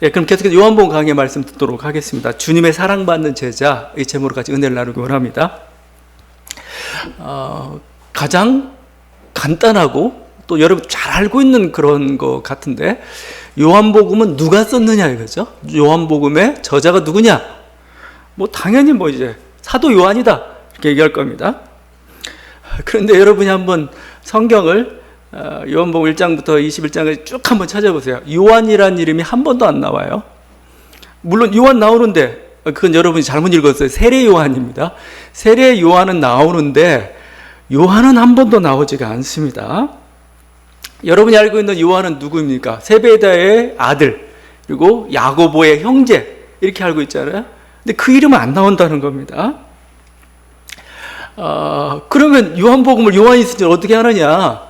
예, 그럼 계속해서 요한복음 강의 말씀 듣도록 하겠습니다. 주님의 사랑받는 제자, 이 제목으로 같이 은혜를 나누기 원합니다. 가장 간단하고 또 여러분 잘 알고 있는 그런 것 같은데, 요한복음은 누가 썼느냐 이거죠. 요한복음의 저자가 누구냐? 당연히 이제 사도 요한이다 이렇게 얘기할 겁니다. 그런데 여러분이 한번 성경을 요한복음 1장부터 21장까지 쭉 한번 찾아보세요. 요한이라는 이름이 한 번도 안 나와요. 물론 요한 나오는데 그건 여러분이 잘못 읽었어요. 세례 요한입니다. 세례 요한은 나오는데 요한은 한 번도 나오지가 않습니다. 여러분이 알고 있는 요한은 누구입니까? 세베다의 아들, 그리고 야고보의 형제, 이렇게 알고 있잖아요. 근데 그 이름은 안 나온다는 겁니다. 그러면 요한복음을 요한이 쓰지 어떻게 하느냐?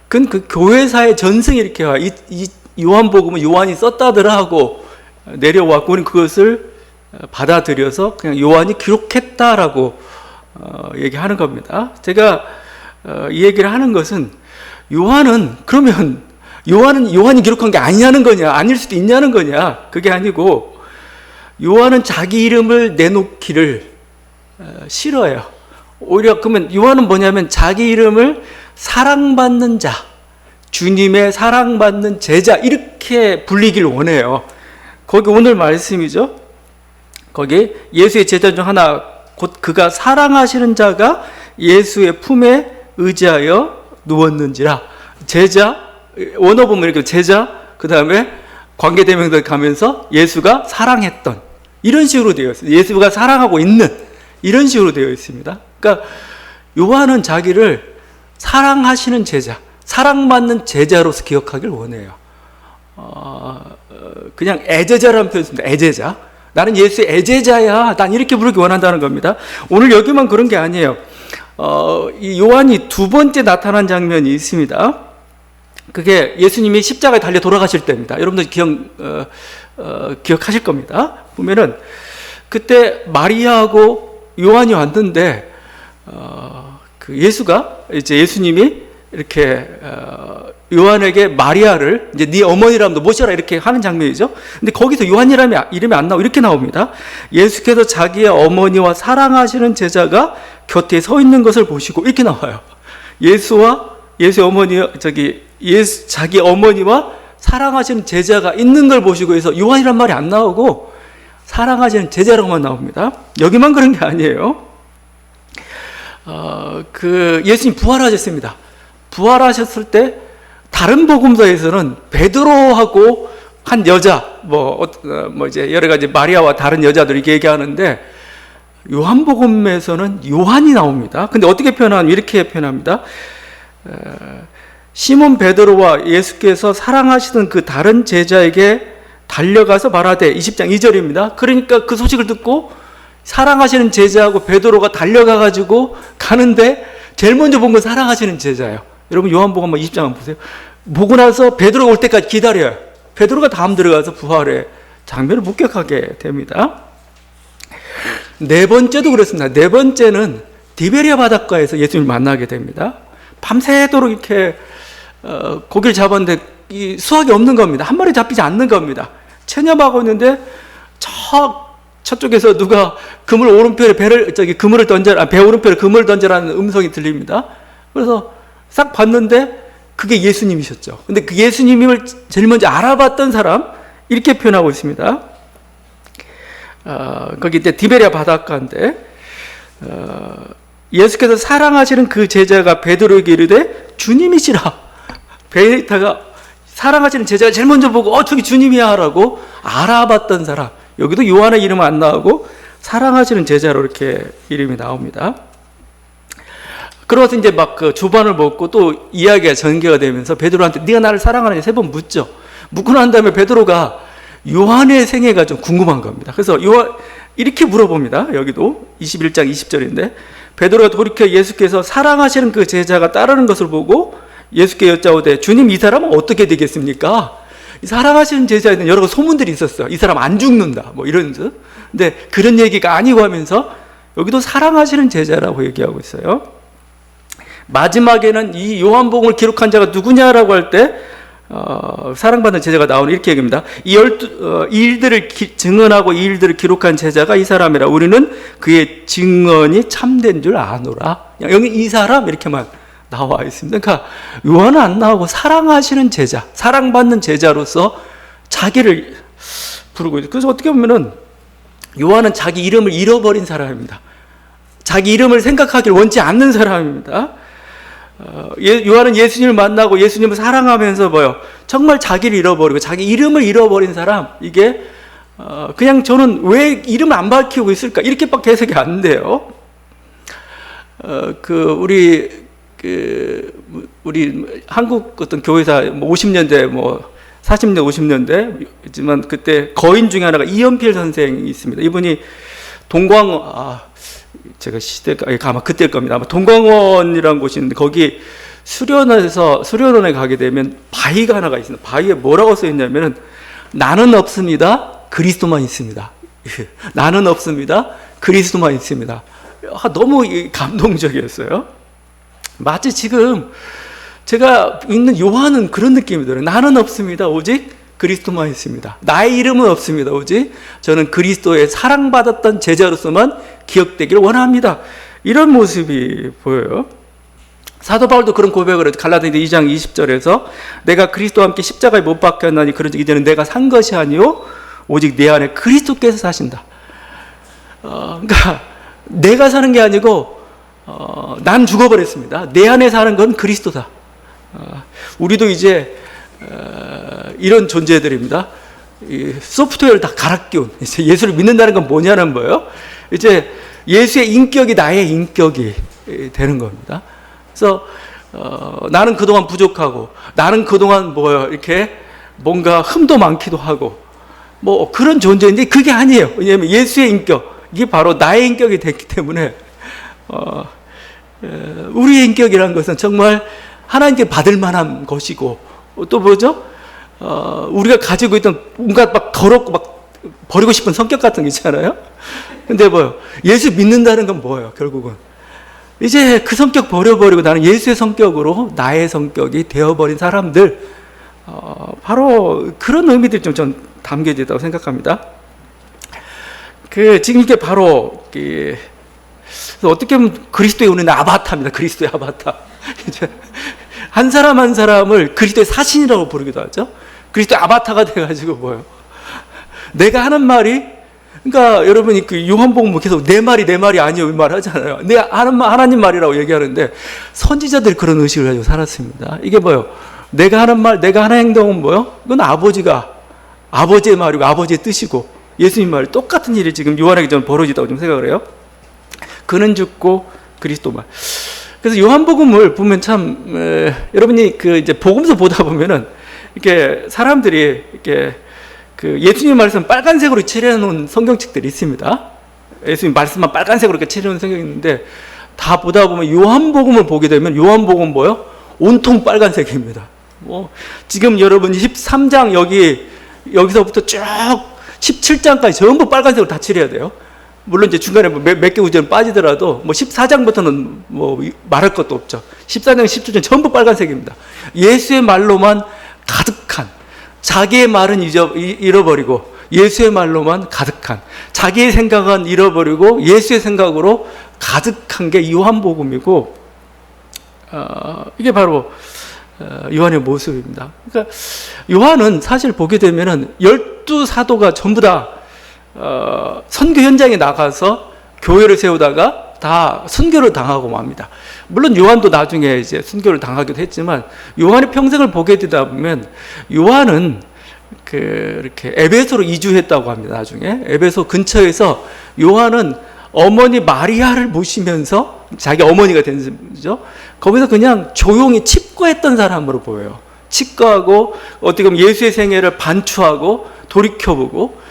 그건 그 교회사의 전승이 이렇게 와. 이 요한복음은 요한이 썼다더라 하고 내려왔고, 우리는 그것을 받아들여서 그냥 요한이 기록했다라고 얘기하는 겁니다. 제가 이 얘기를 하는 것은, 그러면 요한이 기록한 게 아니냐는 거냐, 아닐 수도 있냐는 거냐, 그게 아니고, 요한은 자기 이름을 내놓기를 싫어해요. 오히려 그러면 요한은 뭐냐면 자기 이름을 사랑받는 자, 주님의 사랑받는 제자, 이렇게 불리길 원해요. 거기 오늘 말씀이죠. 거기 예수의 제자 중 하나, 곧 그가 사랑하시는 자가 예수의 품에 의지하여 누웠는지라. 제자, 원어 보면 이렇게 제자, 그 다음에 관계대명들 가면서 예수가 사랑했던, 이런 식으로 되어 있어요. 예수가 사랑하고 있는, 이런 식으로 되어 있습니다. 그러니까 요한은 자기를 사랑하시는 제자, 사랑받는 제자로서 기억하길 원해요. 그냥 애제자라는 표현을 씁니다. 애제자. 나는 예수의 애제자야. 난 이렇게 부르기 원한다는 겁니다. 오늘 여기만 그런 게 아니에요. 이 요한이 두 번째 나타난 장면이 있습니다. 그게 예수님이 십자가에 달려 돌아가실 때입니다. 여러분들 기억하실 겁니다. 보면은 그때 마리아하고 요한이 왔는데, 그 예수님이 이렇게 요한에게 마리아를 이제 네 어머니라면 모셔라 이렇게 하는 장면이죠. 근데 거기서 요한이라는 이름이 안 나오고 이렇게 나옵니다. 예수께서 자기의 어머니와 사랑하시는 제자가 곁에 서 있는 것을 보시고, 이렇게 나와요. 자기 어머니와 사랑하시는 제자가 있는 걸 보시고 해서 요한이란 말이 안 나오고 사랑하시는 제자라고만 나옵니다. 여기만 그런 게 아니에요. 예수님 부활하셨습니다. 부활하셨을 때 다른 복음서에서는 베드로하고 한 여자, 이제 여러 가지 마리아와 다른 여자들이 얘기하는데, 요한복음에서는 요한이 나옵니다. 근데 어떻게 표현하면 이렇게 표현합니다. 시몬 베드로와 예수께서 사랑하시던 그 다른 제자에게 달려가서 말하되, 20장 2절입니다. 그러니까 그 소식을 듣고 사랑하시는 제자하고 베드로가 달려가가지고 가는데, 제일 먼저 본 건 사랑하시는 제자예요. 여러분 요한복음 20장 한번 보세요. 보고 나서 베드로가 올 때까지 기다려요. 베드로가 다음 들어가서 부활의 장면을 목격하게 됩니다. 네 번째도 그렇습니다. 네 번째는 디베리아 바닷가에서 예수님을 만나게 됩니다. 밤새도록 이렇게 고기를 잡았는데 이 수확이 없는 겁니다. 한 마리 잡히지 않는 겁니다. 체념하고 있는데 저쪽에서 누가 그물 오른편에 그물을 던져라, 배 오른편에 그물을 던져라는 음성이 들립니다. 그래서 싹 봤는데 그게 예수님이셨죠. 근데 그 예수님을 제일 먼저 알아봤던 사람, 이렇게 표현하고 있습니다. 거기 이제 디베리아 바닷가인데, 예수께서 사랑하시는 그 제자가 베드로에게 이르되 주님이시라. 베드로가 사랑하시는 제자가 제일 먼저 보고 저기 주님이야 라고 알아봤던 사람. 여기도 요한의 이름은 안 나오고 사랑하시는 제자로 이렇게 이름이 나옵니다. 그러고서 이제 그 조반을 먹고 또 이야기가 전개가 되면서 베드로한테 네가 나를 사랑하느냐 3번 묻죠. 묻고 난 다음에 베드로가 요한의 생애가 좀 궁금한 겁니다. 그래서 요한 이렇게 물어봅니다. 여기도 21장 20절인데, 베드로가 돌이켜 예수께서 사랑하시는 그 제자가 따르는 것을 보고 예수께 여짜오되 주님, 이 사람은 어떻게 되겠습니까? 사랑하시는 제자에는 여러 소문들이 있었어요. 이 사람 안 죽는다, 이런 듯. 근데 그런 얘기가 아니고 하면서 여기도 사랑하시는 제자라고 얘기하고 있어요. 마지막에는 이 요한복음을 기록한 자가 누구냐라고 할 때 사랑받는 제자가 나오는 이렇게 얘기합니다. 이 일들을 증언하고 이 일들을 기록한 제자가 이 사람이라. 우리는 그의 증언이 참된 줄 아노라. 여기 이 사람 이렇게만 나와 있습니다. 그러니까 요한은 안 나오고 사랑하시는 제자, 사랑받는 제자로서 자기를 부르고 있어요. 그래서 어떻게 보면은 요한은 자기 이름을 잃어버린 사람입니다. 자기 이름을 생각하기를 원치 않는 사람입니다. 요한은 예수님을 만나고 예수님을 사랑하면서 뭐요? 정말 자기를 잃어버리고 자기 이름을 잃어버린 사람. 이게 그냥 저는 왜 이름을 안 밝히고 있을까? 이렇게밖에 해석이 안 돼요. 우리 한국 어떤 교회사 50년대 40년 50년대지만 그때 거인 중에 하나가 이연필 선생이 있습니다. 이분이 제가 시대가 아마 그때일 겁니다. 아마 동광원이라는 곳이 있는데 거기 수련원에 가게 되면 바위가 하나가 있습니다. 바위에 뭐라고 써 있냐면은 나는 없습니다. 그리스도만 있습니다. 나는 없습니다. 그리스도만 있습니다. 너무 감동적이었어요. 마치 지금 제가 읽는 요한은 그런 느낌이 들어요. 나는 없습니다. 오직 그리스도만 있습니다. 나의 이름은 없습니다. 오직 저는 그리스도의 사랑받았던 제자로서만 기억되기를 원합니다. 이런 모습이 보여요. 사도 바울도 그런 고백을 해요. 갈라디아 2장 20절에서 내가 그리스도와 함께 십자가에 못 박혔나니 그런즉 이제는 내가 산 것이 아니요 오직 내 안에 그리스도께서 사신다. 그러니까 내가 사는 게 아니고 난 죽어버렸습니다. 내 안에 사는 건 그리스도다. 우리도 이제 이런 존재들입니다. 소프트웨어를 다 갈아 끼운 이제 예수를 믿는다는 건 뭐냐는 거예요. 이제 예수의 인격이 나의 인격이 되는 겁니다. 그래서 나는 그동안 부족하고 나는 그동안 이렇게 뭔가 흠도 많기도 하고 그런 존재인데 그게 아니에요. 왜냐하면 예수의 인격 이게 바로 나의 인격이 됐기 때문에 우리의 인격이라는 것은 정말 하나님께 받을 만한 것이고 또 뭐죠? 우리가 가지고 있던 온갖 더럽고 버리고 싶은 성격 같은 게 있잖아요. 근데 예수 믿는다는 건 뭐예요? 결국은 이제 그 성격 버려버리고 나는 예수의 성격으로 나의 성격이 되어버린 사람들, 바로 그런 의미들이 좀 담겨져 있다고 생각합니다. 지금 이게 바로 어떻게 보면 그리스도의 우리는 아바타입니다. 그리스도의 아바타. 한 사람 한 사람을 그리스도의 사신이라고 부르기도 하죠. 그리스도의 아바타가 돼가지고 내가 하는 말이, 그러니까 여러분이 요한복음 계속 내 말이 아니요 이 말 하잖아요. 내가 하는 말 하나님 말이라고 얘기하는데 선지자들이 그런 의식을 가지고 살았습니다. 이게 내가 하는 말, 내가 하는 행동은 이건 아버지의 말이고 아버지의 뜻이고 예수님 말 똑같은 일이 지금 요한에게 좀 벌어지다고 좀 생각을 해요. 그는 죽고 그리스도 말. 그래서 요한복음을 보면 참 여러분이 이제 복음서 보다 보면은 이렇게 사람들이 이렇게 예수님 말씀 빨간색으로 칠해놓은 성경책들이 있습니다. 예수님 말씀만 빨간색으로 이렇게 칠해놓은 성경이 있는데 다 보다 보면 요한복음을 보게 되면 요한복음 온통 빨간색입니다. 지금 여러분이 13장 여기서부터 쭉 17장까지 전부 빨간색으로 다 칠해야 돼요. 물론 이제 중간에 몇 개 구절은 빠지더라도 14장부터는 말할 것도 없죠. 14장, 17장 전부 빨간색입니다. 예수의 말로만 가득한, 자기의 말은 잃어버리고 예수의 말로만 가득한, 자기의 생각은 잃어버리고 예수의 생각으로 가득한 게 요한복음이고, 이게 바로 요한의 모습입니다. 그러니까 요한은 사실 보게 되면은 12사도가 전부 다 선교 현장에 나가서 교회를 세우다가 다 순교를 당하고 맙니다. 물론 요한도 나중에 이제 순교를 당하기도 했지만 요한의 평생을 보게 되다 보면 요한은 이렇게 에베소로 이주했다고 합니다. 나중에 에베소 근처에서 요한은 어머니 마리아를 모시면서 자기 어머니가 된 거죠. 거기서 그냥 조용히 칩거했던 사람으로 보여요. 칩거하고 어떻게 보면 예수의 생애를 반추하고 돌이켜보고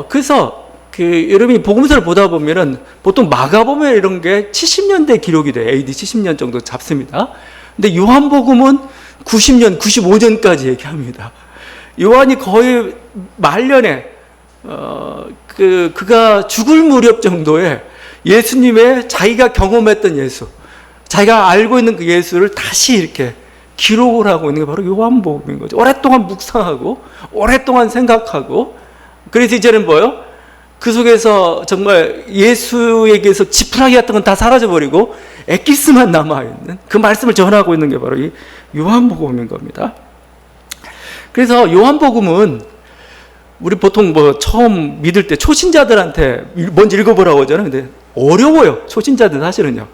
그래서 여러분이 복음서를 보다 보면은 보통 마가복음 이런 게 70년대 기록이 돼요. AD 70년 정도 잡습니다. 근데 요한복음은 90년, 95년까지 얘기합니다. 요한이 거의 말년에 그가 죽을 무렵 정도에 예수님의 자기가 경험했던 예수, 자기가 알고 있는 그 예수를 다시 이렇게 기록을 하고 있는 게 바로 요한복음인 거죠. 오랫동안 묵상하고 오랫동안 생각하고, 그래서 이제는 뭐요? 그 속에서 정말 예수에게서 지푸라기 같은 건 다 사라져버리고 엑기스만 남아있는 그 말씀을 전하고 있는 게 바로 이 요한복음인 겁니다. 그래서 요한복음은 우리 보통 뭐 처음 믿을 때 초신자들한테 먼저 읽어보라고 하잖아요. 근데 어려워요. 초신자들 사실은요.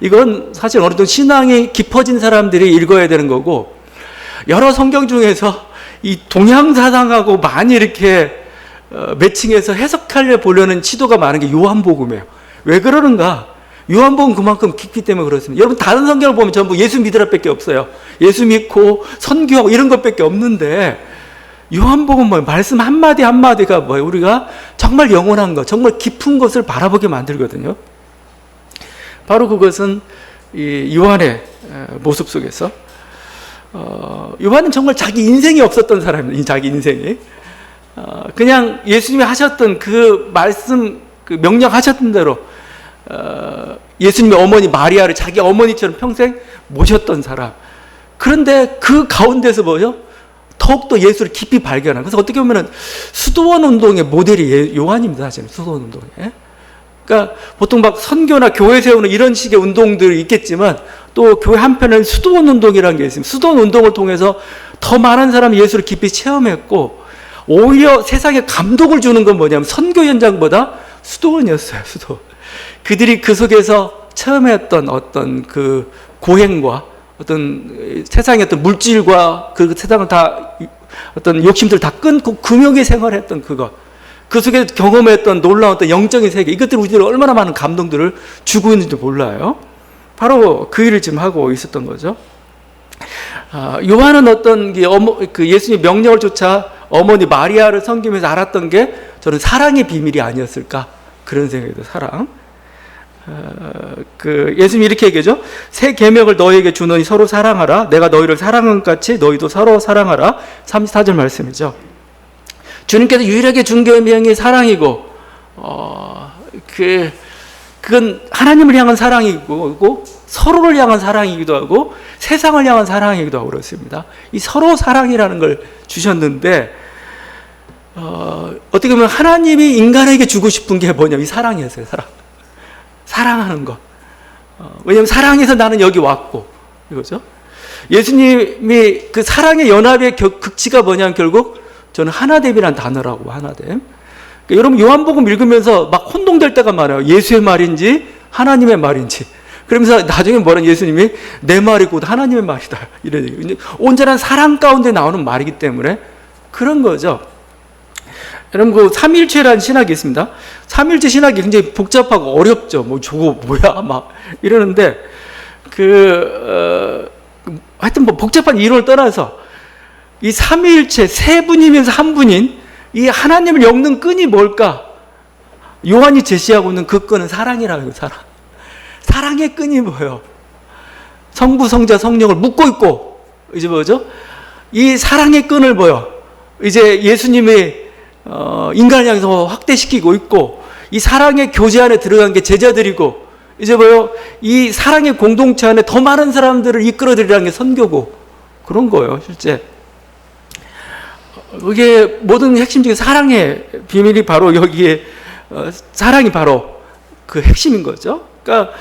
이건 사실 어느 정도 신앙이 깊어진 사람들이 읽어야 되는 거고, 여러 성경 중에서 이 동양사상하고 많이 이렇게 매칭해서 해석하려 보려는 시도가 많은 게 요한복음이에요. 왜 그러는가? 요한복음 그만큼 깊기 때문에 그렇습니다. 여러분 다른 성경을 보면 전부 예수 믿으라 밖에 없어요. 예수 믿고 선교하고 이런 것밖에 없는데, 요한복음 뭐예요? 말씀 한마디 한마디가 뭐예요? 우리가 정말 영원한 것, 정말 깊은 것을 바라보게 만들거든요. 바로 그것은 이 요한의 모습 속에서, 요한은 정말 자기 인생이 없었던 사람입니다. 자기 인생이. 그냥 예수님이 하셨던 그 말씀, 그 명령하셨던 대로 예수님의 어머니 마리아를 자기 어머니처럼 평생 모셨던 사람. 그런데 그 가운데서 뭐죠? 더욱더 예수를 깊이 발견한. 그래서 어떻게 보면 수도원 운동의 모델이 요한입니다. 사실은 수도원 운동에. 그러니까 보통 막 선교나 교회 세우는 이런 식의 운동들이 있겠지만, 또 교회 한편에는 수도원 운동이라는 게 있습니다. 수도원 운동을 통해서 더 많은 사람이 예수를 깊이 체험했고, 오히려 세상에 감동을 주는 건 뭐냐면 선교 현장보다 수도원이었어요. 수도원. 그들이 그 속에서 체험했던 어떤 그 고행과 어떤 세상의 어떤 물질과 그 세상을 다 어떤 욕심들 다 끊고 금욕의 생활했던 그것, 그 속에 경험했던 놀라운 어떤 영적인 세계, 이것들이 우리들이 얼마나 많은 감동들을 주고 있는지 몰라요. 바로 그 일을 지금 하고 있었던 거죠. 요한은 어떤 그 예수님 명령을 쫓아 어머니 마리아를 섬기면서 알았던 게 저는 사랑의 비밀이 아니었을까, 그런 생각이 들어요. 사랑. 그 예수님이 이렇게 얘기하죠. 새 계명을 너희에게 주노니 서로 사랑하라. 내가 너희를 사랑한 것 같이 너희도 서로 사랑하라. 34절 말씀이죠. 주님께서 유일하게 준 계명이 사랑이고, 그건 하나님을 향한 사랑이고 서로를 향한 사랑이기도 하고 세상을 향한 사랑이기도 하고 그렇습니다. 이 서로 사랑이라는 걸 주셨는데, 어떻게 보면 하나님이 인간에게 주고 싶은 게 뭐냐면 이 사랑이었어요. 사랑하는 것. 왜냐하면 사랑해서 나는 여기 왔고, 이거죠. 예수님이 그 사랑의 연합의 극치가 뭐냐면 결국 저는 하나됨이라는 단어라고, 하나됨. 그러니까 여러분 요한복음 읽으면서 막 혼동될 때가 많아요. 예수의 말인지 하나님의 말인지. 그러면서 나중에 뭐라는, 예수님이 내 말이 곧 하나님의 말이다, 이런 얘기. 온전한 사랑 가운데 나오는 말이기 때문에 그런 거죠. 여러분 그 삼위일체라는 신학이 있습니다. 삼위일체 신학이 굉장히 복잡하고 어렵죠. 뭐 저거 뭐야 막 이러는데, 하여튼 뭐 복잡한 이론을 떠나서 이 삼위일체 세 분이면서 한 분인 이 하나님을 엮는 끈이 뭘까? 요한이 제시하고 있는 그 끈은 사랑이라는 거예요. 사랑의 끈이 뭐예요? 성부, 성자, 성령을 묶고 있고, 이제 뭐죠? 이 사랑의 끈을 뭐요? 이제 예수님이 인간을 향해서 확대시키고 있고, 이 사랑의 교제 안에 들어간 게 제자들이고, 이제 뭐요? 이 사랑의 공동체 안에 더 많은 사람들을 이끌어들이라는 게 선교고, 그런 거예요, 실제. 이게 모든 핵심적인 사랑의 비밀이 바로 여기에, 사랑이 바로 그 핵심인 거죠. 그러니까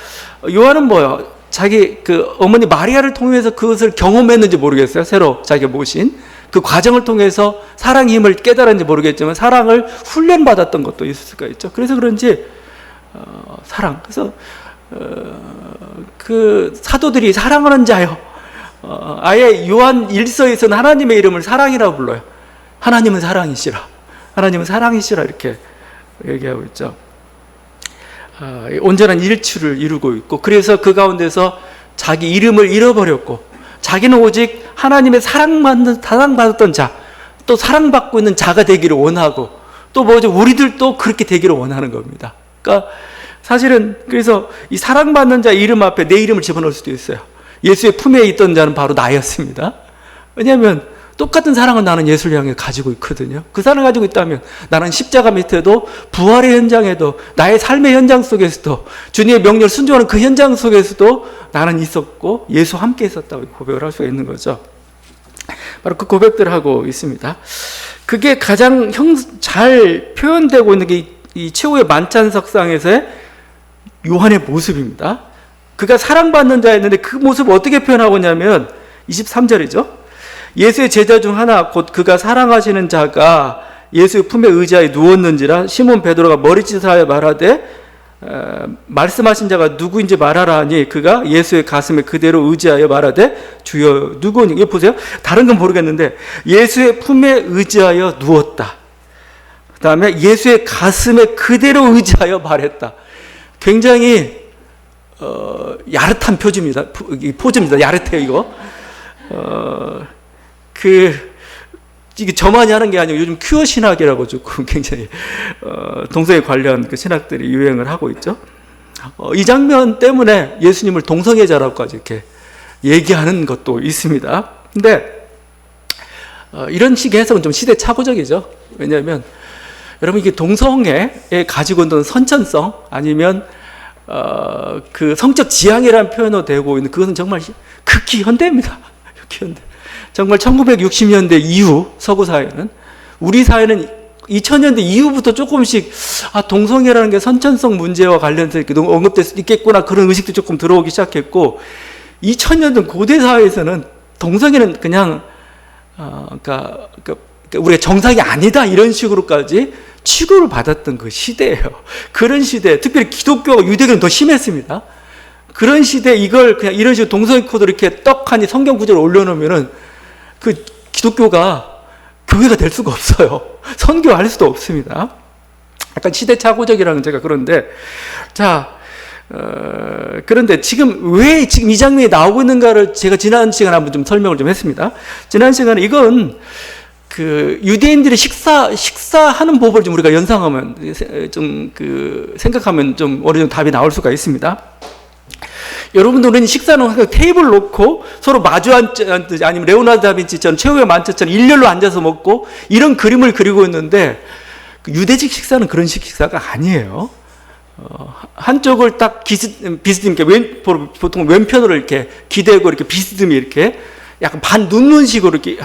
요한은 뭐요? 자기 그 어머니 마리아를 통해서 그것을 경험했는지 모르겠어요. 새로 자기가 모신 그 과정을 통해서 사랑의 힘을 깨달았는지 모르겠지만 사랑을 훈련받았던 것도 있을 수가 있죠. 그래서 그런지 사랑. 그래서 그 사도들이 사랑하는 자요. 아예 요한 1서에서는 하나님의 이름을 사랑이라고 불러요. 하나님은 사랑이시라. 하나님은 사랑이시라 이렇게 얘기하고 있죠. 온전한 일치를 이루고 있고, 그래서 그 가운데서 자기 이름을 잃어버렸고, 자기는 오직 하나님의 사랑받았던 자, 또 사랑받고 있는 자가 되기를 원하고, 또 뭐죠? 우리들도 그렇게 되기를 원하는 겁니다. 그러니까 사실은 그래서 이 사랑받는 자 이름 앞에 내 이름을 집어넣을 수도 있어요. 예수의 품에 있던 자는 바로 나였습니다. 왜냐하면 똑같은 사랑을 나는 예수를 향해 가지고 있거든요. 그 사랑을 가지고 있다면 나는 십자가 밑에도 부활의 현장에도 나의 삶의 현장 속에서도 주님의 명령을 순종하는 그 현장 속에서도 나는 있었고 예수와 함께 있었다고 고백을 할 수가 있는 거죠. 바로 그 고백들을 하고 있습니다. 그게 가장 잘 표현되고 있는 게 이 최후의 만찬석상에서의 요한의 모습입니다. 그가 사랑받는 자였는데 그 모습을 어떻게 표현하고 있냐면 23절이죠. 예수의 제자 중 하나 곧 그가 사랑하시는 자가 예수의 품에 의지하여 누웠는지라 시몬 베드로가 머리짓하여 말하되 말씀하신 자가 누구인지 말하라 하니 그가 예수의 가슴에 그대로 의지하여 말하되 주여 누구니? 이거 보세요. 다른 건 모르겠는데 예수의 품에 의지하여 누웠다. 그 다음에 예수의 가슴에 그대로 의지하여 말했다. 굉장히 야릇한 포즈입니다. 야릇해요 이거. 이게 저만이 하는 게 아니고 요즘 큐어 신학이라고 조금 굉장히 동성애 관련 그 신학들이 유행을 하고 있죠. 이 장면 때문에 예수님을 동성애자라고까지 이렇게 얘기하는 것도 있습니다. 근데 이런 식의 해석은 좀 시대착오적이죠. 왜냐하면 여러분 이게 동성애에 가지고 있는 선천성 아니면 그 성적 지향이라는 표현으로 되고 있는 그것은 정말 극히 현대입니다. 극히 현대. 정말 1960년대 이후 서구 사회는 우리 사회는 2000년대 이후부터 조금씩 동성애라는 게 선천성 문제와 관련해서 이렇게 언급될 수 있겠구나 그런 의식도 조금 들어오기 시작했고 2000년대 고대 사회에서는 동성애는 그냥 그러니까 우리가 정상이 아니다 이런 식으로까지 취급을 받았던 그 시대예요. 그런 시대, 특별히 기독교와 유대교는 더 심했습니다. 그런 시대에 이걸 그냥 이런 식으로 동성애 코드를 이렇게 떡하니 성경 구절을 올려놓으면은 그 기독교가 교회가 될 수가 없어요. 선교할 수도 없습니다. 약간 시대착오적이라는 제가 그런데 그런데 지금 왜 지금 이 장면이 나오고 있는가를 제가 지난 시간에 한번 좀 설명을 좀 했습니다. 지난 시간에 이건 그 유대인들이 식사하는 법을 좀 우리가 연상하면 좀 생각하면 좀 어느 정도 답이 나올 수가 있습니다. 여러분들은 식사는 항상 테이블 놓고 서로 마주 앉듯이 아니면 레오나르도 다빈치처럼 최후의 만찬처럼 일렬로 앉아서 먹고 이런 그림을 그리고 있는데 유대식 식사는 그런 식사가 아니에요. 한쪽을 딱 비스듬히 보통 왼편으로 이렇게 기대고 이렇게 비스듬히 이렇게 약간 반 눕는 식으로 이렇게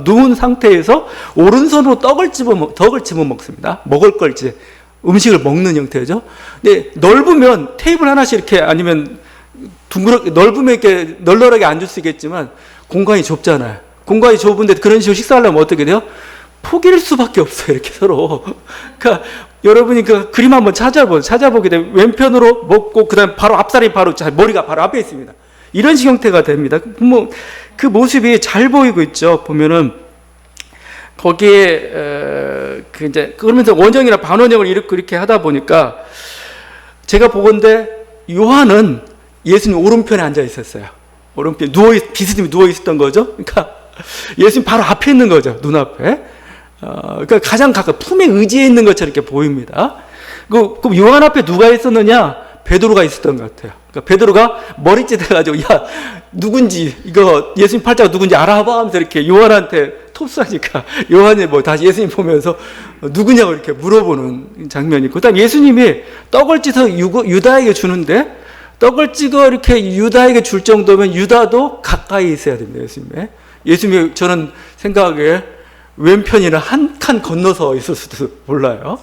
누운 상태에서 오른손으로 떡을 집어 먹습니다. 먹을 걸 이제 음식을 먹는 형태죠. 근데 넓으면 테이블 하나씩 이렇게 아니면 넓으면 이렇게 널널하게 앉을 수 있겠지만 공간이 좁잖아요. 공간이 좁은데 그런 식으로 식사하려면 어떻게 돼요? 포기할 수밖에 없어요. 이렇게 서로. 그러니까 여러분이 그 그림 한번 찾아보게 되면 왼편으로 먹고 그다음 바로 앞살이 머리가 바로 앞에 있습니다. 이런 식 형태가 됩니다. 그 모습이 잘 보이고 있죠. 보면은 거기에 그러면서 원형이나 반원형을 이렇게 하다 보니까 제가 보건대 요한은 예수님 오른편에 앉아 있었어요. 오른편 비스듬히 누워 있었던 거죠. 그러니까 예수님 바로 앞에 있는 거죠. 눈앞에. 그러니까 가장 가까이 품에 의지해 있는 것처럼 이렇게 보입니다. 그럼 요한 앞에 누가 있었느냐? 베드로가 있었던 것 같아요. 그러니까 베드로가 머리짓 해가지고 야 누군지 이거 예수님 팔자가 누군지 알아봐 하면서 이렇게 요한한테 톱수하니까 요한이 다시 예수님 보면서 누구냐고 이렇게 물어보는 장면이 있고 그다음 예수님이 떡을 찢어 유다에게 주는데 떡을 찍어 이렇게 유다에게 줄 정도면 유다도 가까이 있어야 됩니다. 예수님이 저는 생각에 왼편이나 한 칸 건너서 있을 수도 몰라요.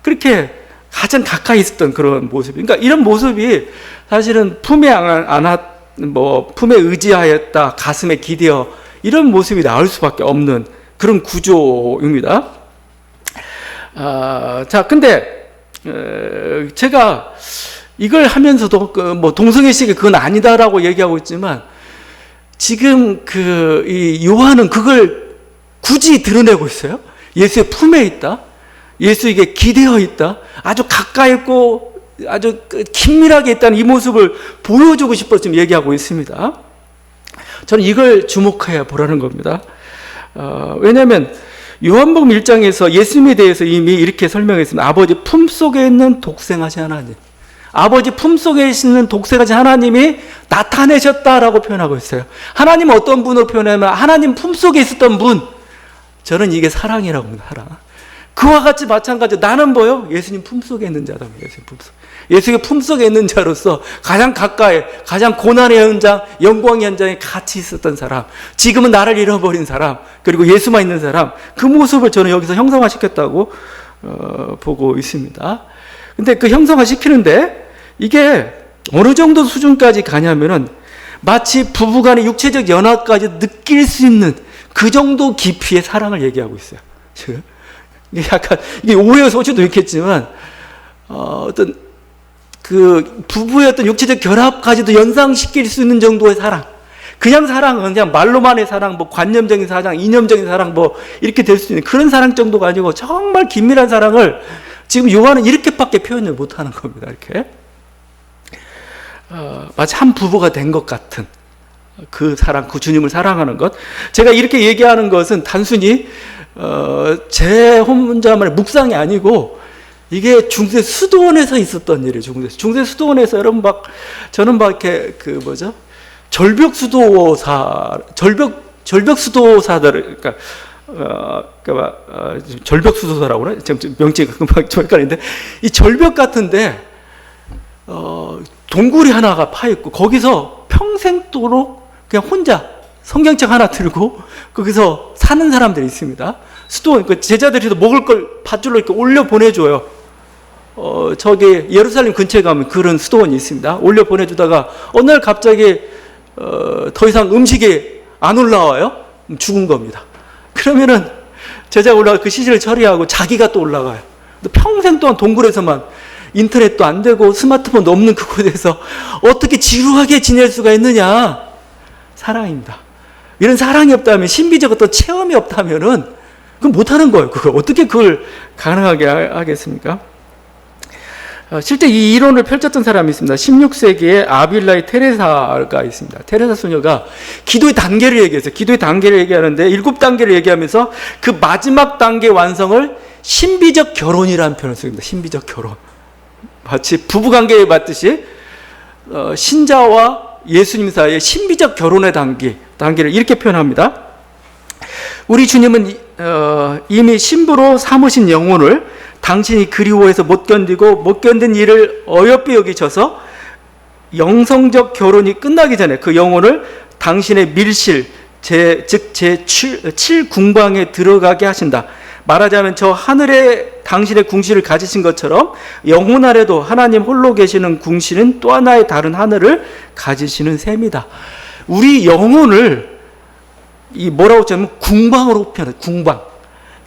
그렇게 가장 가까이 있었던 그런 모습. 그러니까 이런 모습이 사실은 품에 의지하였다, 가슴에 기대어 이런 모습이 나올 수밖에 없는 그런 구조입니다. 근데 제가 이걸 하면서도 동성애식이 그건 아니다라고 얘기하고 있지만 지금 이 요한은 그걸 굳이 드러내고 있어요. 예수의 품에 있다. 예수에게 기대어 있다. 아주 가까이 있고 아주 긴밀하게 있다는 이 모습을 보여주고 싶어서 지금 얘기하고 있습니다. 저는 이걸 주목해야 보라는 겁니다. 왜냐하면 요한복음 1장에서 예수님에 대해서 이미 이렇게 설명했습니다. 아버지 품속에 있는 독생하신 하나님. 아버지 품속에 있는 독생하신 하나님이 나타내셨다라고 표현하고 있어요. 하나님은 어떤 분으로 표현하면 하나님 품속에 있었던 분, 저는 이게 사랑이라고 합니다. 사랑. 그와 같이 마찬가지로 나는 뭐요? 예수님 품속에 있는 자다. 예수님 품속. 예수의 품속에 있는 자로서 가장 가까이, 가장 고난의 현장, 영광의 현장에 같이 있었던 사람, 지금은 나를 잃어버린 사람, 그리고 예수만 있는 사람, 그 모습을 저는 여기서 형성화시켰다고 보고 있습니다. 근데 그 형성화시키는데 이게 어느 정도 수준까지 가냐면은 마치 부부간의 육체적 연합까지 느낄 수 있는 그 정도 깊이의 사랑을 얘기하고 있어요. 이게 약간, 이게 오해의 소지도 있겠지만, 어떤 그 부부의 어떤 육체적 결합까지도 연상시킬 수 있는 정도의 사랑. 그냥 사랑은 그냥 말로만의 사랑, 뭐 관념적인 사랑, 이념적인 사랑, 뭐 이렇게 될 수 있는 그런 사랑 정도가 아니고 정말 긴밀한 사랑을 지금 요한은 이렇게밖에 표현을 못 하는 겁니다. 이렇게. 마치 한 부부가 된 것 같은 그 사랑, 그 주님을 사랑하는 것. 제가 이렇게 얘기하는 것은 단순히 제 혼자만의 묵상이 아니고 이게 중세 수도원에서 있었던 일이에요. 중세 수도원에서 여러분 저는 이렇게 절벽 수도사들, 절벽 수도사라고 그래? 지금 명칭이 좀 헷갈리는데, 이 절벽 같은데, 동굴이 하나가 파있고, 거기서 평생도록 그냥 혼자 성경책 하나 들고, 거기서 사는 사람들이 있습니다. 수도원, 제자들이 먹을 걸 밧줄로 이렇게 올려 보내줘요. 저기 예루살렘 근처에 가면 그런 수도원이 있습니다. 올려 보내주다가 어느 날 갑자기 더 이상 음식이 안 올라와요? 죽은 겁니다. 그러면은 제자가 올라가 그 시신을 처리하고 자기가 또 올라가요. 평생 동안 동굴에서만 인터넷도 안 되고 스마트폰도 없는 그곳에서 어떻게 지루하게 지낼 수가 있느냐? 사랑입니다. 이런 사랑이 없다면, 신비적 어떤 체험이 없다면은 그건 못하는 거예요. 그걸 어떻게 그걸 가능하게 하겠습니까? 실제 이 이론을 펼쳤던 사람이 있습니다. 16세기에 아빌라의 테레사가 있습니다. 테레사 수녀가 기도의 단계를 얘기했어요. 기도의 단계를 얘기하는데 7단계를 얘기하면서 그 마지막 단계 완성을 신비적 결혼이라는 표현을 씁니다. 신비적 결혼. 마치 부부관계에 맞듯이 신자와 예수님 사이의 신비적 결혼의 단계를 이렇게 표현합니다. 우리 주님은 이미 신부로 삼으신 영혼을 당신이 그리워해서 못 견디고 못 견딘 일을 어여삐 여기셔서 영성적 결혼이 끝나기 전에 그 영혼을 당신의 밀실, 즉 제7궁방에 들어가게 하신다. 말하자면 저 하늘에 당신의 궁실을 가지신 것처럼 영혼 아래도 하나님 홀로 계시는 궁실은 또 하나의 다른 하늘을 가지시는 셈이다. 우리 영혼을 뭐라고 하냐면 궁방으로 표현해요. 궁방.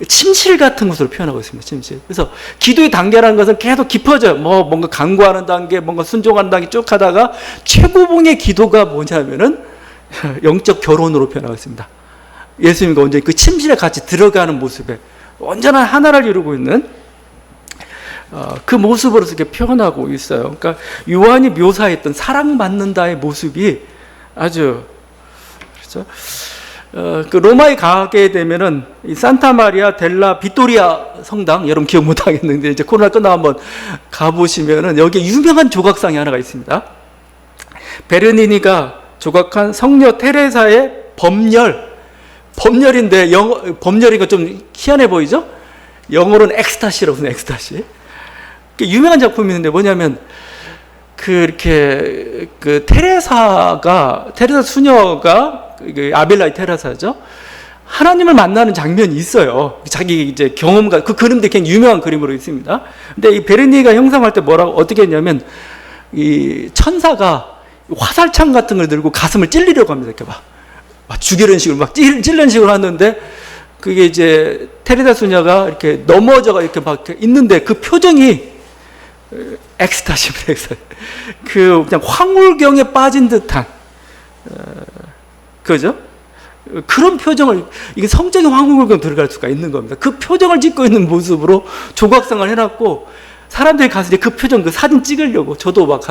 침실 같은 것으로 표현하고 있습니다. 침실. 그래서 기도의 단계라는 것은 계속 깊어져요. 뭔가 간구하는 단계, 뭔가 순종하는 단계 쭉 하다가 최고봉의 기도가 뭐냐면은 영적 결혼으로 표현하고 있습니다. 예수님과 온전히 그 침실에 같이 들어가는 모습에 온전한 하나를 이루고 있는 그 모습으로서 이렇게 표현하고 있어요. 그러니까 요한이 묘사했던 사랑받는다의 모습이 아주 그렇죠. 그 로마에 가게 되면은 이 산타 마리아 델라 비토리아 성당, 여러분 기억 못 하겠는데 이제 코로나 끝나고 한번 가보시면은 여기에 유명한 조각상이 하나가 있습니다. 베르니니가 조각한 성녀 테레사의 범렬인데 범렬이가 좀 희한해 보이죠? 영어로는 엑스타시라고 해요. 엑스타시. 유명한 작품이 있는데 뭐냐면 테레사 수녀가 아벨라의 테레사죠. 하나님을 만나는 장면이 있어요. 자기 이제 경험과 그 그림도 굉장히 유명한 그림으로 있습니다. 근데 이 베르니가 형상할 때 어떻게 했냐면 이 천사가 화살창 같은 걸 들고 가슴을 찔리려고 합니다. 이렇게 막 죽이는 식으로 막 찔리는 식으로 하는데 그게 이제 테레사 수녀가 이렇게 넘어져가 이렇게 막 있는데 그 표정이 엑스타시입니다. 그냥 황홀경에 빠진 듯한 그죠? 그런 표정을, 이게 성적인 황홀경 들어갈 수가 있는 겁니다. 그 표정을 짓고 있는 모습으로 조각상을 해놨고 사람들이 가서 이제 그 표정, 그 사진 찍으려고 저도 막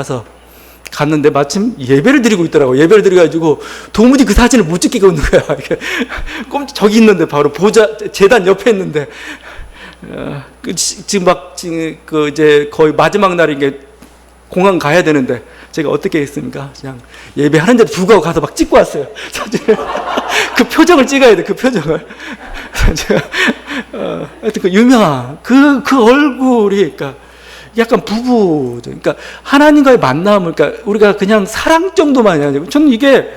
갔는데 마침 예배를 드리고 있더라고요. 예배를 드려가지고 도무지 그 사진을 못 찍히고 있는 거야. 이렇게 저기 있는데 바로 재단 옆에 있는데 지금 이제 거의 마지막 날인 게 공항 가야 되는데 제가 어떻게 했습니까? 그냥 예배하는 데도 불구하고 가서 막 찍고 왔어요. 사진을. 그 표정을 찍어야 돼, 그 표정을. 제가 하여튼 그 유명한 그 얼굴이 그러니까 약간 부부, 그러니까 하나님과의 만남을, 그러니까 우리가 그냥 사랑 정도만이 아니고, 저는 이게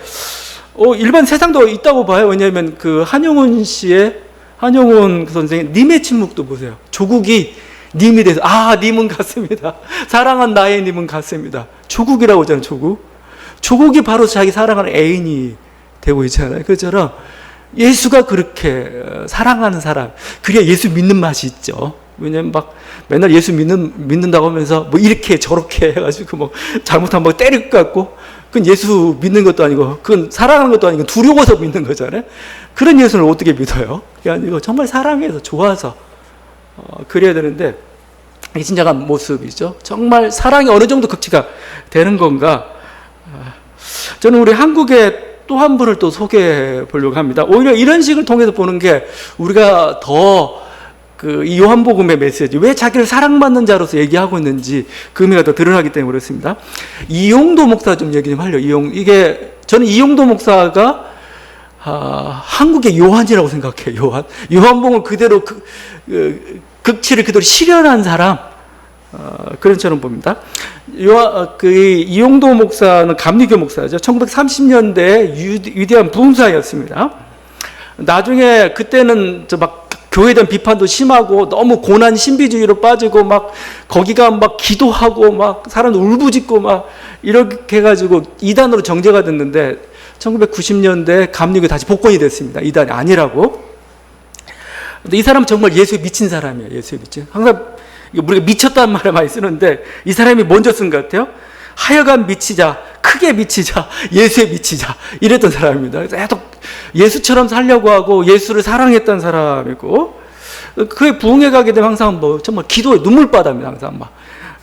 일반 세상도 있다고 봐요. 왜냐하면 그 한용운 그 선생의 님의 침묵도 보세요. 조국이 님이 돼서 님은 같습니다. 사랑한 나의 님은 같습니다. 조국이라고 하잖아요. 조국이 바로 자기 사랑하는 애인이 되고 있잖아요. 그처럼 예수가 그렇게 사랑하는 사람, 그래야 예수 믿는 맛이 있죠. 왜냐면 막 맨날 예수 믿는다고 하면서 뭐 이렇게 저렇게 해가지고 뭐 잘못하면 뭐 때릴 것 같고, 그건 예수 믿는 것도 아니고, 그건 사랑하는 것도 아니고 두려워서 믿는 거잖아요. 그런 예수를 어떻게 믿어요? 그게 아니고 정말 사랑해서 좋아서 그래야 되는데, 이게 진정한 모습이죠. 정말 사랑이 어느 정도 극치가 되는 건가? 저는 우리 한국에 또 한 분을 또 소개해 보려고 합니다. 오히려 이런 식을 통해서 보는 게 우리가 더 이 요한복음의 메시지, 왜 자기를 사랑받는 자로서 얘기하고 있는지 그 의미가 더 드러나기 때문에 그렇습니다. 이용도 목사 좀 얘기 좀 하려. 저는 이용도 목사가 한국의 요한이라고 생각해요. 요한복음 그대로 극치를 그대로 실현한 사람, 그런 처럼 봅니다. 이용도 목사는 감리교 목사죠. 1930년대 위대한 부흥사였습니다. 나중에 그때는 막 교회에 대한 비판도 심하고 너무 고난 신비주의로 빠지고 막 거기가 막 기도하고 막 사람들 울부짖고 막 이렇게 해가지고 이단으로 정죄가 됐는데 1990년대 감리교 다시 복권이 됐습니다. 이단이 아니라고. 근데 이 사람은 정말 예수에 미친 사람이에요. 예수에 미친. 항상 우리가 미쳤다는 말을 많이 쓰는데 이 사람이 먼저 쓴 것 같아요. 하여간 미치자, 크게 미치자, 예수에 미치자, 이랬던 사람입니다. 그래서 계속 예수처럼 살려고 하고 예수를 사랑했던 사람이고, 그에 부흥해 가게 되면 항상 뭐 정말 기도에 눈물바다입니다. 항상 막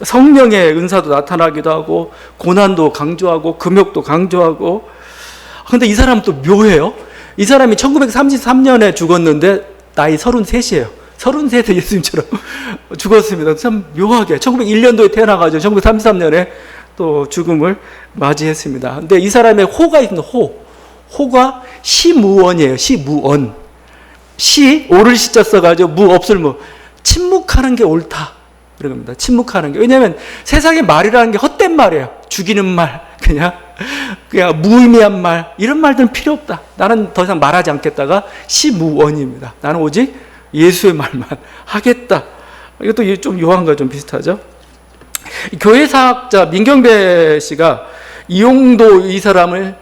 성령의 은사도 나타나기도 하고 고난도 강조하고 금욕도 강조하고. 근데 이 사람은 또 묘해요. 이 사람이 1933년에 죽었는데 나이 33이에요. 33세 예수님처럼 죽었습니다. 참 묘하게 1901년도에 태어나가지고 1933년에 또 죽음을 맞이했습니다. 근데 이 사람의 호가 있습니다. 호가 시무원이에요. 시무원. 오를 시자 써가지고 무 없을 무. 침묵하는 게 옳다. 그런 겁니다. 침묵하는 게. 왜냐하면 세상에 말이라는 게 헛된 말이에요. 죽이는 말, 그냥 무의미한 말, 이런 말들은 필요 없다. 나는 더 이상 말하지 않겠다가 시무원입니다. 나는 오직 예수의 말만 하겠다. 이것도 좀 요한과 좀 비슷하죠. 교회사학자 민경배 씨가 이용도 이 사람을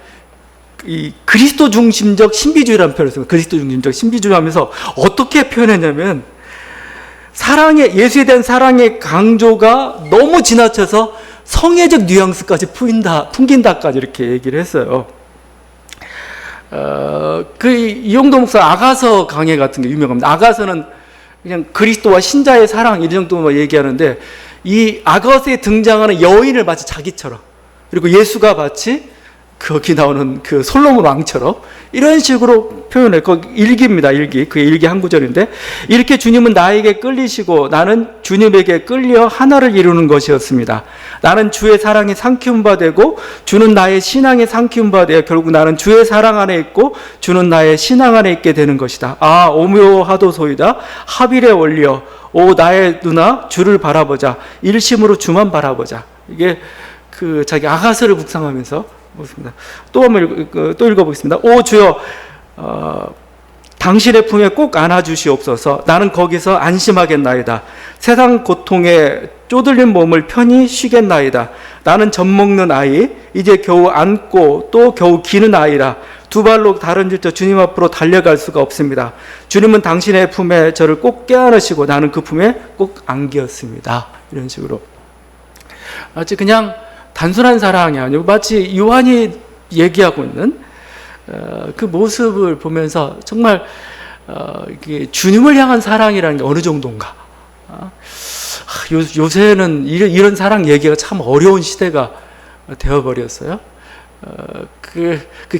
이 그리스도 중심적 신비주의라는 표현을 써요. 그리스도 중심적 신비주의 하면서 어떻게 표현했냐면, 예수에 대한 사랑의 강조가 너무 지나쳐서 성애적 뉘앙스까지 풍긴다까지 이렇게 얘기를 했어요. 이용도 목사 아가서 강해 같은 게 유명합니다. 아가서는 그냥 그리스도와 신자의 사랑 이 정도만 얘기하는데, 이 아가서에 등장하는 여인을 마치 자기처럼, 그리고 예수가 마치 거기 나오는 그 솔로몬 왕처럼 이런 식으로 표현해. 거기 일기입니다. 그게 일기 한 구절인데, 이렇게 주님은 나에게 끌리시고 나는 주님에게 끌려 하나를 이루는 것이었습니다. 나는 주의 사랑에 삼키운 바 되고 주는 나의 신앙에 삼키운 바 되어 결국 나는 주의 사랑 안에 있고 주는 나의 신앙 안에 있게 되는 것이다. 오묘하도소이다. 하빌의 원리여, 오 나의 누나 주를 바라보자. 일심으로 주만 바라보자. 이게 자기 아가서를 묵상하면서 보겠습니다. 또 읽어보겠습니다. 오 주여, 당신의 품에 꼭 안아주시옵소서. 나는 거기서 안심하겠나이다. 세상 고통에 쪼들린 몸을 편히 쉬겠나이다. 나는 젖먹는 아이, 이제 겨우 안고 또 겨우 기는 아이라. 두 발로 다른질저 주님 앞으로 달려갈 수가 없습니다. 주님은 당신의 품에 저를 꼭 껴안으시고 나는 그 품에 꼭 안겼습니다. 이런 식으로 마치 그냥 단순한 사랑이 아니고 마치 요한이 얘기하고 있는 그 모습을 보면서 정말 이게 주님을 향한 사랑이라는 게 어느 정도인가. 요새는 이런 사랑 얘기가 참 어려운 시대가 되어버렸어요.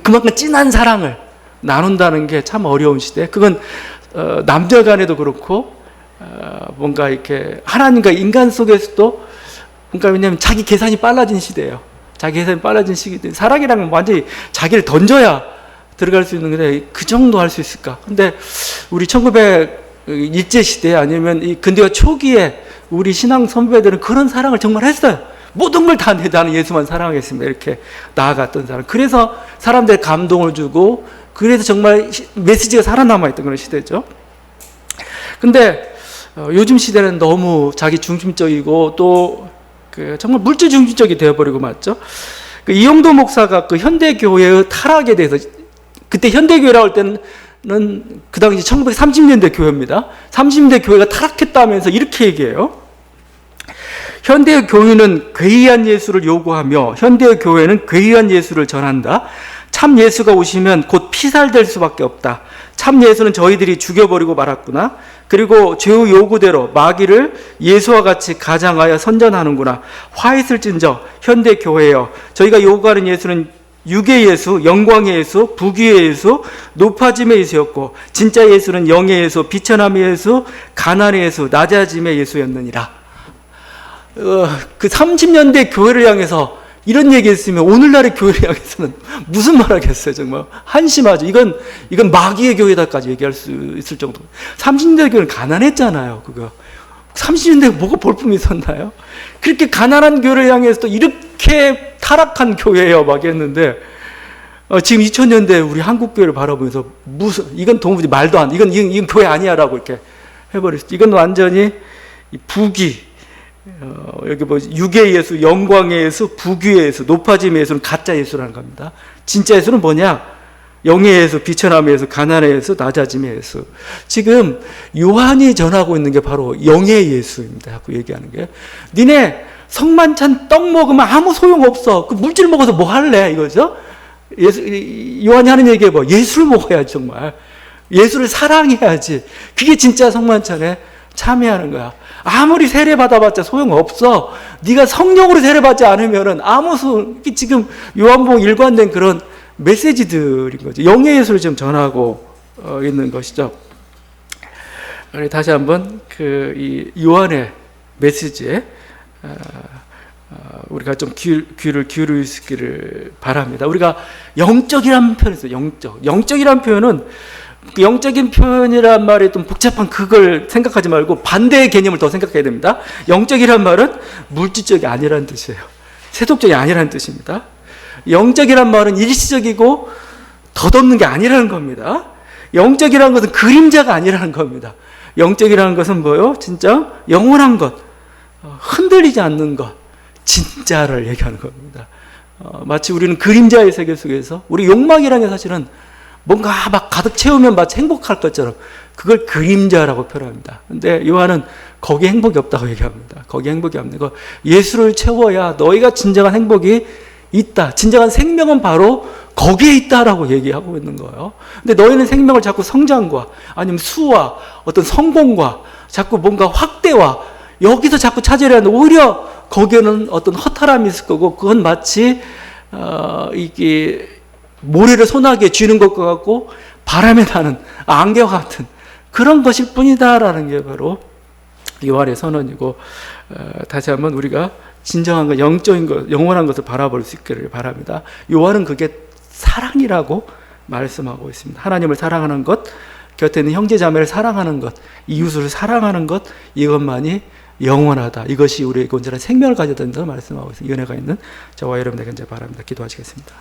그만큼 진한 사랑을 나눈다는 게 참 어려운 시대. 그건 남녀 간에도 그렇고 뭔가 이렇게 하나님과 인간 속에서도, 그러니까 왜냐하면 자기 계산이 빨라진 시대예요. 자기 계산이 빨라진 시기. 사랑이란 건 완전히 자기를 던져야 들어갈 수 있는 건데 그 정도 할 수 있을까? 근데 우리 1900 일제시대 아니면 이 근대화 초기에 우리 신앙 선배들은 그런 사랑을 정말 했어요. 모든 걸 다 나는 예수만 사랑하겠습니다. 이렇게 나아갔던 사람. 그래서 사람들의 감동을 주고 그래서 정말 메시지가 살아남아있던 그런 시대죠. 근데 요즘 시대는 너무 자기 중심적이고 또 정말 물질 중심적이 되어버리고 맞죠? 이용도 목사가 현대교회의 타락에 대해서 그때 현대교회라고 할 때는 그 당시 1930년대 교회입니다. 30년대 교회가 타락했다면서 이렇게 얘기해요. 현대의 교회는 괴이한 예수를 요구하며 현대의 교회는 괴이한 예수를 전한다. 참 예수가 오시면 곧 피살될 수밖에 없다. 참 예수는 저희들이 죽여버리고 말았구나. 그리고 죄의 요구대로 마귀를 예수와 같이 가장하여 선전하는구나. 화했을진저 현대 교회여, 저희가 요구하는 예수는 육의 예수, 영광의 예수, 부귀의 예수, 높아짐의 예수였고 진짜 예수는 영의 예수, 비천함의 예수, 가난의 예수, 낮아짐의 예수였느니라. 그 30년대 교회를 향해서 이런 얘기했으면 오늘날의 교회를 향해서는 무슨 말 하겠어요. 정말 한심하죠. 이건 마귀의 교회다까지 얘기할 수 있을 정도. 30년대 교회는 가난했잖아요. 그거 30년대에 뭐가 볼품이 있었나요? 그렇게 가난한 교회를 향해서 또 이렇게 타락한 교회예요 막 했는데 지금 2000년대 우리 한국 교회를 바라보면서 이건 도무지 말도 안, 이건 교회 아니야라고 이렇게 해버렸어요. 이건 완전히 부귀, 여기 뭐 육의 예수, 영광의 예수, 부귀의 예수, 높아짐의 예수는 가짜 예수라는 겁니다. 진짜 예수는 뭐냐? 영의 예수, 비천함의 예수, 가난의 예수, 낮아짐의 예수. 지금 요한이 전하고 있는 게 바로 영의 예수입니다. 자꾸 얘기하는 게. 니네 성만찬 떡 먹으면 아무 소용없어. 그 물질 먹어서 뭐 할래? 이거죠? 요한이 하는 얘기가 뭐 예수를 먹어야지 정말. 예수를 사랑해야지. 그게 진짜 성만찬에 참여하는 거야. 아무리 세례 받아봤자 소용없어. 네가 성령으로 세례 받지 않으면은 지금 요한복음 일관된 그런 메시지들인 거죠. 영의 예수를 지금 전하고 있는 것이죠. 다시 한번 이 요한의 메시지에 우리가 좀 귀를 기울일 수 있기를 바랍니다. 우리가 영적이라는 표현이 있어요. 영적이라는 표현은 영적인 표현이란 말이 좀 복잡한 그걸 생각하지 말고 반대의 개념을 더 생각해야 됩니다. 영적이란 말은 물질적이 아니라는 뜻이에요. 세속적이 아니라는 뜻입니다. 영적이란 말은 일시적이고 덧없는 게 아니라는 겁니다. 영적이라는 것은 그림자가 아니라는 겁니다. 영적이라는 것은 뭐예요? 진짜 영원한 것, 흔들리지 않는 것, 진짜를 얘기하는 겁니다. 마치 우리는 그림자의 세계 속에서 우리 욕망이라는 게 사실은 뭔가 막 가득 채우면 마치 행복할 것처럼 그걸 그림자라고 표현합니다. 근데 요한은 거기에 행복이 없다고 얘기합니다. 거기에 행복이 없는 거. 예수를 채워야 너희가 진정한 행복이 있다. 진정한 생명은 바로 거기에 있다라고 얘기하고 있는 거예요. 근데 너희는 생명을 자꾸 성장과 아니면 수와 어떤 성공과 자꾸 뭔가 확대와 여기서 자꾸 찾으려 하는데 오히려 거기에는 어떤 허탈함이 있을 거고 그건 마치 이게 모래를 소나기에 쥐는 것과 같고 바람에 나는 안개와 같은 그런 것일 뿐이다라는 게 바로 요한의 선언이고 다시 한번 우리가 진정한 것, 영적인 것, 영원한 것을 바라볼 수 있기를 바랍니다. 요한은 그게 사랑이라고 말씀하고 있습니다. 하나님을 사랑하는 것, 곁에 있는 형제자매를 사랑하는 것, 이웃을 사랑하는 것, 이것만이 영원하다. 이것이 우리에게 온전한 생명을 가져야 된다고 말씀하고 있습니다. 이 은혜가 있는 저와 여러분에게 바랍니다. 기도하시겠습니다.